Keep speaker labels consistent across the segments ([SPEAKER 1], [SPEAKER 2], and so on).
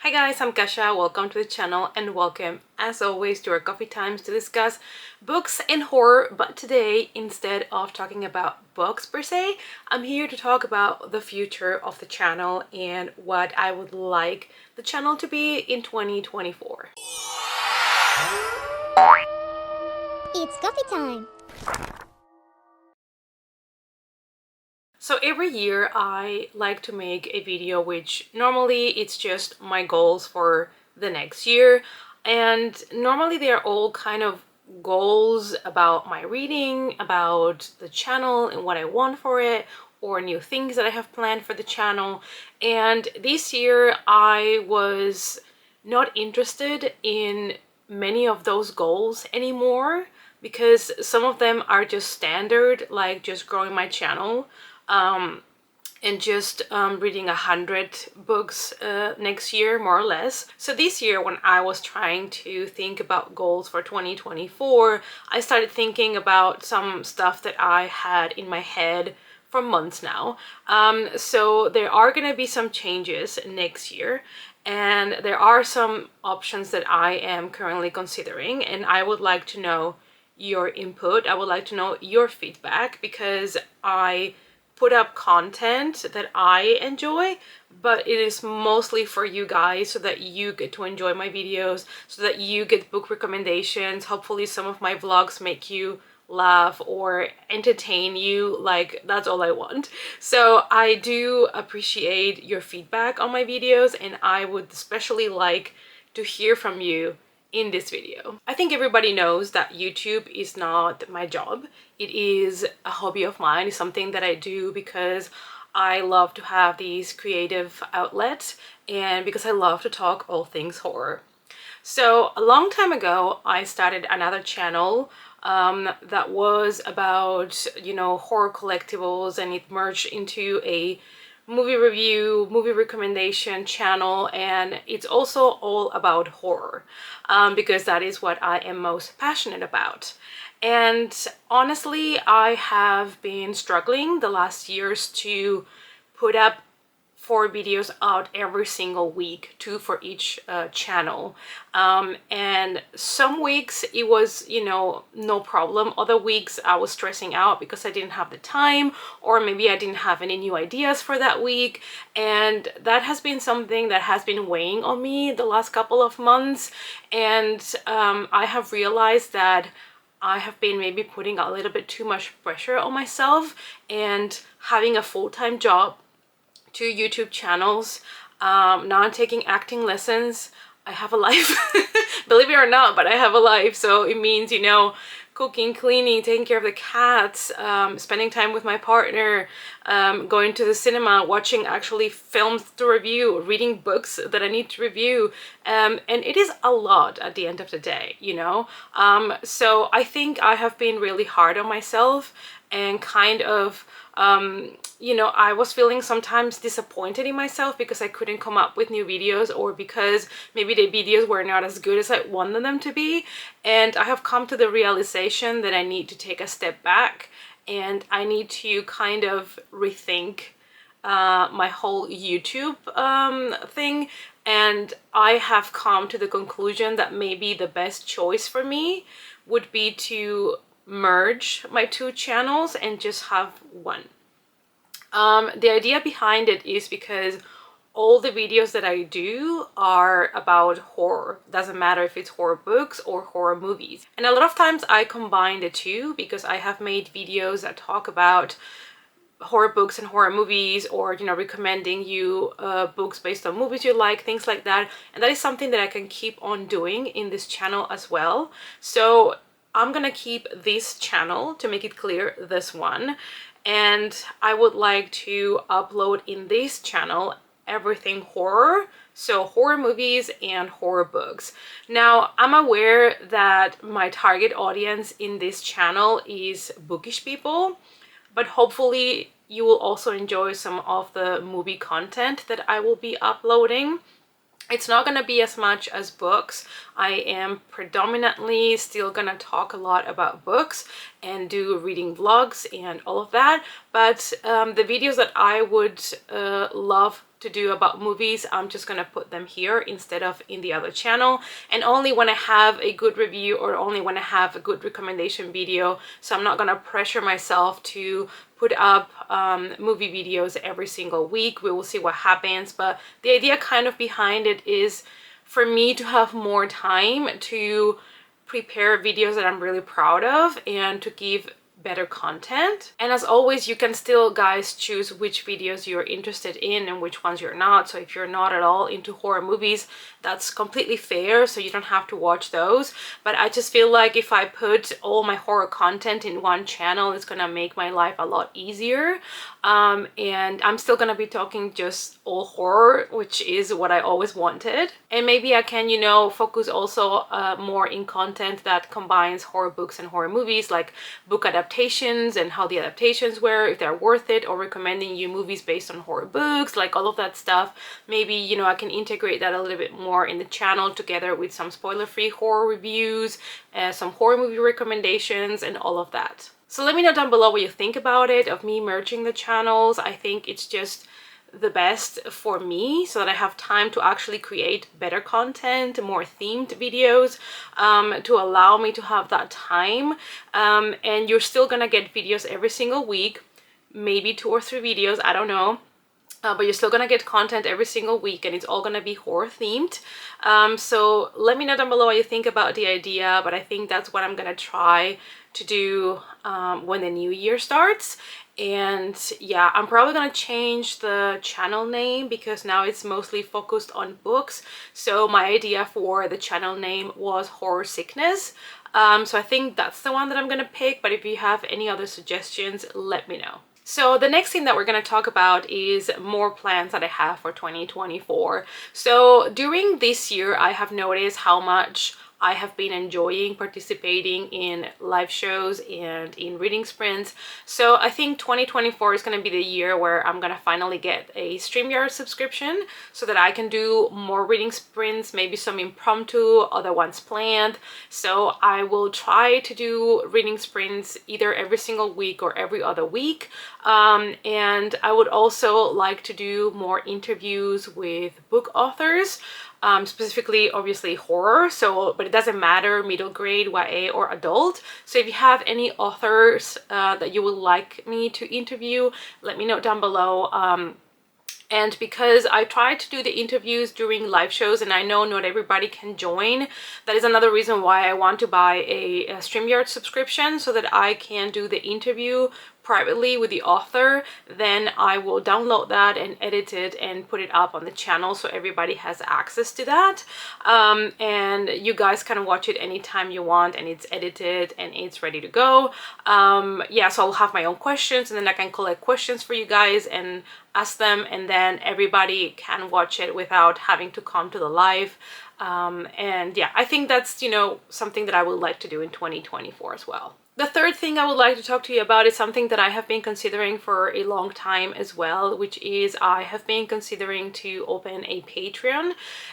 [SPEAKER 1] Hi guys, I'm Kasha. Welcome to the channel and welcome as always to our coffee times to discuss books and horror. But today, instead of talking about books per se, I'm here to talk about the future of the channel and what I would like the channel to be in 2024.
[SPEAKER 2] It's coffee time!
[SPEAKER 1] So every year I like to make a video which normally it's just my goals for the next year, and normally they're all kind of goals about my reading, about the channel and what I want for it, or new things that I have planned for the channel. And this year I was not interested in many of those goals anymore because some of them are just standard, like just growing my channel and just reading 100 books next year, more or less. So this year, when I was trying to think about goals for 2024, I started thinking about some stuff that I had in my head for months now. So there are going to be some changes next year, and there are some options that I am currently considering, and I would like to know your input. I would like to know your feedback because I put up content that I enjoy, but it is mostly for you guys so that you get to enjoy my videos, so that you get book recommendations. Hopefully some of my vlogs make you laugh or entertain you. Like, that's all I want. So I do appreciate your feedback on my videos, and I would especially like to hear from you in this video. I think everybody knows that YouTube is not my job. It is a hobby of mine. It's something that I do because I love to have these creative outlets and because I love to talk all things horror. So a long time ago, I started another channel that was about, horror collectibles, and it merged into a movie review, movie recommendation channel, and it's also all about horror because that is what I am most passionate about. And honestly, I have been struggling the last years to put up 4 videos out every single week, 2 for each channel. And some weeks it was, no problem. Other weeks I was stressing out because I didn't have the time, or maybe I didn't have any new ideas for that week. And that has been something that has been weighing on me the last couple of months. And I have realized that I have been maybe putting a little bit too much pressure on myself, and having a full-time job, 2 YouTube channels. Now I'm taking acting lessons. I have a life. Believe it or not, but I have a life. So it means, cooking, cleaning, taking care of the cats, spending time with my partner, going to the cinema, watching actually films to review, reading books that I need to review. And it is a lot at the end of the day, So I think I have been really hard on myself and kind of I was feeling sometimes disappointed in myself because I couldn't come up with new videos, or because maybe the videos were not as good as I wanted them to be. And I have come to the realization that I need to take a step back, and I need to kind of rethink my whole YouTube thing. And I have come to the conclusion that maybe the best choice for me would be to merge my 2 channels and just have one. The idea behind it is because all the videos that I do are about horror. Doesn't matter if it's horror books or horror movies. And a lot of times I combine the 2 because I have made videos that talk about horror books and horror movies, or recommending you books based on movies you like, things like that. And that is something that I can keep on doing in this channel as well. So I'm gonna keep this channel, to make it clear, this one, and I would like to upload in this channel everything horror, so horror movies and horror books. Now, I'm aware that my target audience in this channel is bookish people, but hopefully you will also enjoy some of the movie content that I will be uploading. It's not going to be as much as books. I am predominantly still going to talk a lot about books and do reading vlogs and all of that. But the videos that I would love to do about movies, I'm just gonna put them here instead of in the other channel, and only when I have a good review or only when I have a good recommendation video. So I'm not gonna pressure myself to put up movie videos every single week. We will see what happens, but the idea kind of behind it is for me to have more time to prepare videos that I'm really proud of and to give better content. And as always, you can still, guys, choose which videos you're interested in and which ones you're not. So if you're not at all into horror movies, that's completely fair, so you don't have to watch those. But I just feel like if I put all my horror content in one channel, it's gonna make my life a lot easier. And I'm still gonna be talking just all horror, which is what I always wanted. And maybe I can, you know, focus also more in content that combines horror books and horror movies, like book adaptations and how the adaptations were, if they're worth it, or recommending you movies based on horror books, like all of that stuff. Maybe, you know, I can integrate that a little bit more in the channel together with some spoiler-free horror reviews, some horror movie recommendations, and all of that. So let me know down below what you think about it, of me merging the channels. I think it's just the best for me so that I have time to actually create better content, more themed videos, to allow me to have that time. And you're still gonna get videos every single week, maybe 2 or 3 videos, I don't know. But you're still gonna get content every single week, and it's all gonna be horror themed. So let me know down below what you think about the idea, but I think that's what I'm gonna try to do when the new year starts. And yeah, I'm probably gonna change the channel name because now it's mostly focused on books. So my idea for the channel name was Horror Sickness. So I think that's the one that I'm gonna pick, but if you have any other suggestions, let me know. So the next thing that we're going to talk about is more plans that I have for 2024. So during this year, I have noticed how much I have been enjoying participating in live shows and in reading sprints. So I think 2024 is going to be the year where I'm going to finally get a Streamyard subscription so that I can do more reading sprints, maybe some impromptu, other ones planned. So I will try to do reading sprints either every single week or every other week. And I would also like to do more interviews with book authors. Specifically, obviously, horror, so, but it doesn't matter, middle grade, YA, or adult. So if you have any authors that you would like me to interview, let me know down below. And because I try to do the interviews during live shows and I know not everybody can join, that is another reason why I want to buy a StreamYard subscription so that I can do the interview privately with the author. Then I will download that and edit it and put it up on the channel so everybody has access to that. And you guys can watch it anytime you want, and it's edited and it's ready to go. Yeah, so I'll have my own questions, and then I can collect questions for you guys and ask them, and then everybody can watch it without having to come to the live. And yeah, I think that's, you know, something that I would like to do in 2024 as well. The third thing I would like to talk to you about is something that I have been considering for a long time as well, which is I have been considering to open a Patreon.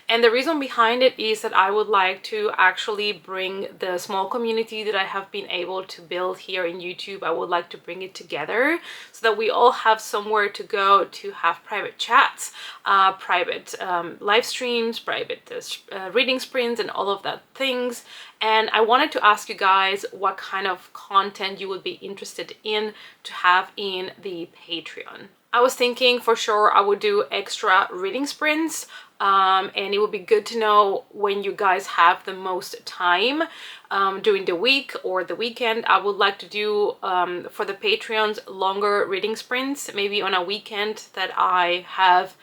[SPEAKER 1] And the reason behind it is that I would like to actually bring the small community that I have been able to build here in YouTube, I would like to bring it together so that we all have somewhere to go to have private chats, private live streams, private reading sprints, and all of that things. And I wanted to ask you guys what kind of content you would be interested in to have in the Patreon. I was thinking for sure I would do extra reading sprints, and it would be good to know when you guys have the most time during the week or the weekend. I would like to do for the Patreons longer reading sprints, maybe on a weekend that I have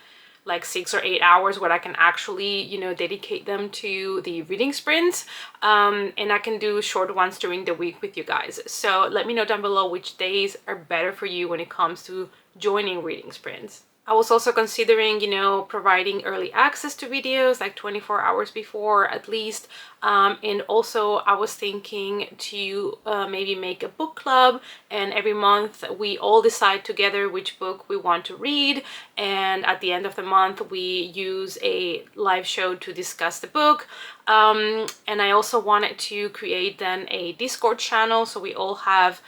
[SPEAKER 1] like 6 or 8 hours where I can actually, you know, dedicate them to the reading sprints, and I can do short ones during the week with you guys. So let me know down below which days are better for you when it comes to joining reading sprints. I was also considering, you know, providing early access to videos like 24 hours before at least. And also I was thinking to maybe make a book club, and every month we all decide together which book we want to read. And at the end of the month, we use a live show to discuss the book. And I also wanted to create then a Discord channel so we all have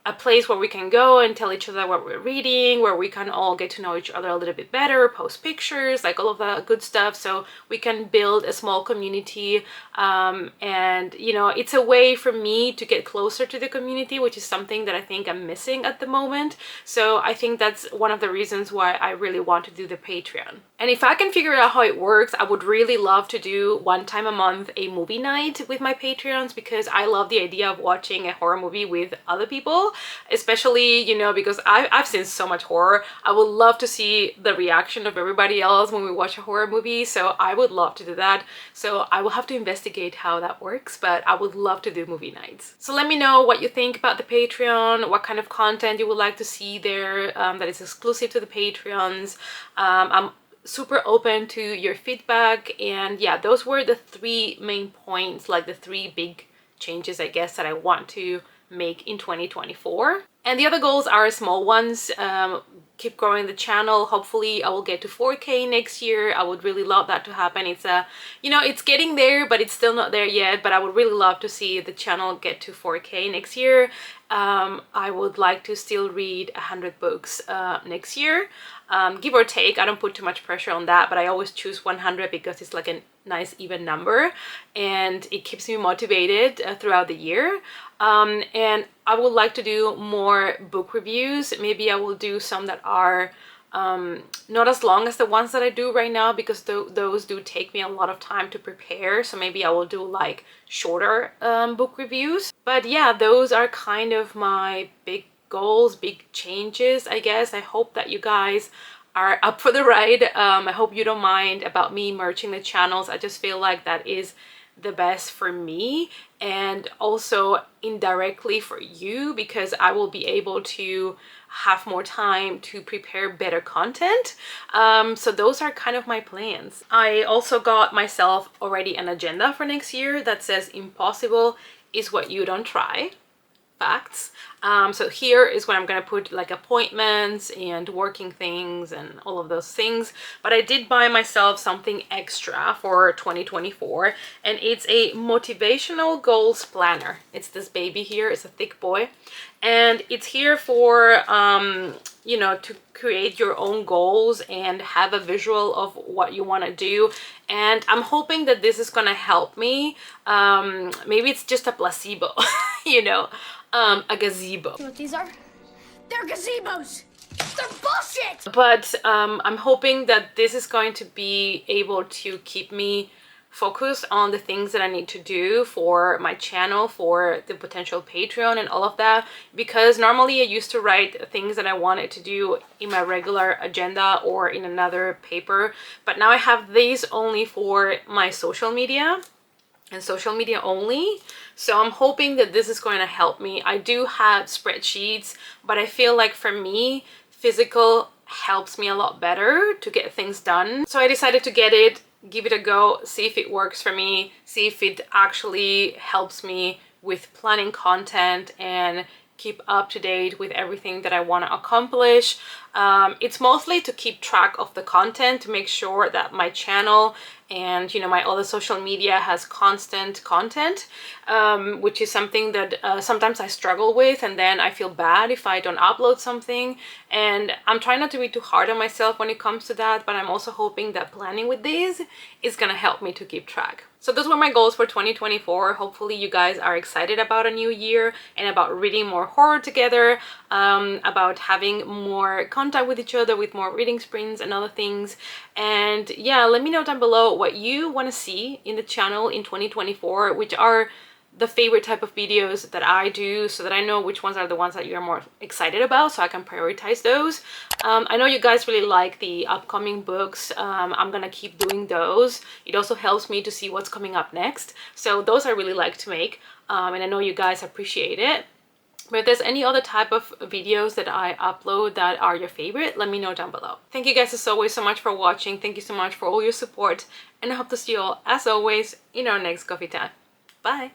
[SPEAKER 1] a place where we can go and tell each other what we're reading, where we can all get to know each other a little bit better, post pictures, like all of that good stuff, so we can build a small community. And you know, it's a way for me to get closer to the community, which is something that I think I'm missing at the moment. So I think that's one of the reasons why I really want to do the Patreon. And if I can figure out how it works, I would really love to do one time a month a movie night with my Patreons, because I love the idea of watching a horror movie with other people, especially, you know, because I've seen so much horror. I would love to see the reaction of everybody else when we watch a horror movie, so I would love to do that. So I will have to investigate how that works, but I would love to do movie nights. So let me know what you think about the Patreon, what kind of content you would like to see there that is exclusive to the Patreons. I'm super open to your feedback, and yeah, those were the 3 main points, like the 3 big changes, I guess, that I want to make in 2024. And the other goals are small ones. Keep growing the channel. Hopefully I will get to 4K next year. I would really love that to happen. It's you know, it's getting there, but it's still not there yet, but I would really love to see the channel get to 4K next year. I would like to still read 100 books next year, give or take. I don't put too much pressure on that, but I always choose 100 because it's like a nice even number and it keeps me motivated throughout the year. And I would like to do more book reviews. Maybe I will do some that are not as long as the ones that I do right now, because those do take me a lot of time to prepare. So maybe I will do like shorter book reviews. But yeah, those are kind of my big goals, big changes, I guess. I hope that you guys are up for the ride. I hope you don't mind about me merging the channels. I just feel like that is the best for me, and also indirectly for you, because I will be able to have more time to prepare better content. So those are kind of my plans. I also got myself already an agenda for next year that says impossible is what you don't try. Facts. So here is where I'm gonna put like appointments and working things and all of those things. But I did buy myself something extra for 2024, and it's a motivational goals planner. It's this baby here. It's a thick boy, and it's here for you know, to create your own goals and have a visual of what you want to do. And I'm hoping that this is gonna help me. Maybe it's just a placebo, you know, a gazebo.
[SPEAKER 2] You know what these are? They're gazebos! They're bullshit!
[SPEAKER 1] But I'm hoping that this is going to be able to keep me focused on the things that I need to do for my channel, for the potential Patreon and all of that, because normally I used to write things that I wanted to do in my regular agenda or in another paper, but now I have these only for my social media and social media only. So I'm hoping that this is going to help me. I do have spreadsheets, but I feel like for me, physical helps me a lot better to get things done. So I decided to get it, give it a go, see if it works for me, see if it actually helps me with planning content and keep up to date with everything that I want to accomplish. It's mostly to keep track of the content, to make sure that my channel and, you know, my other social media has constant content, which is something that sometimes I struggle with, and then I feel bad if I don't upload something. And I'm trying not to be too hard on myself when it comes to that, but I'm also hoping that planning with these is gonna help me to keep track. So those were my goals for 2024. Hopefully you guys are excited about a new year and about reading more horror together, about having more contact with each other, with more reading sprints and other things. And yeah, let me know down below what you want to see in the channel in 2024, which are the favorite type of videos that I do, so that I know which ones are the ones that you're more excited about, so I can prioritize those. I know you guys really like the upcoming books. I'm gonna keep doing those. It also helps me to see what's coming up next. So those I really like to make, and I know you guys appreciate it. But if there's any other type of videos that I upload that are your favorite, let me know down below. Thank you guys as always so much for watching. Thank you so much for all your support, and I hope to see you all as always in our next coffee time. Bye!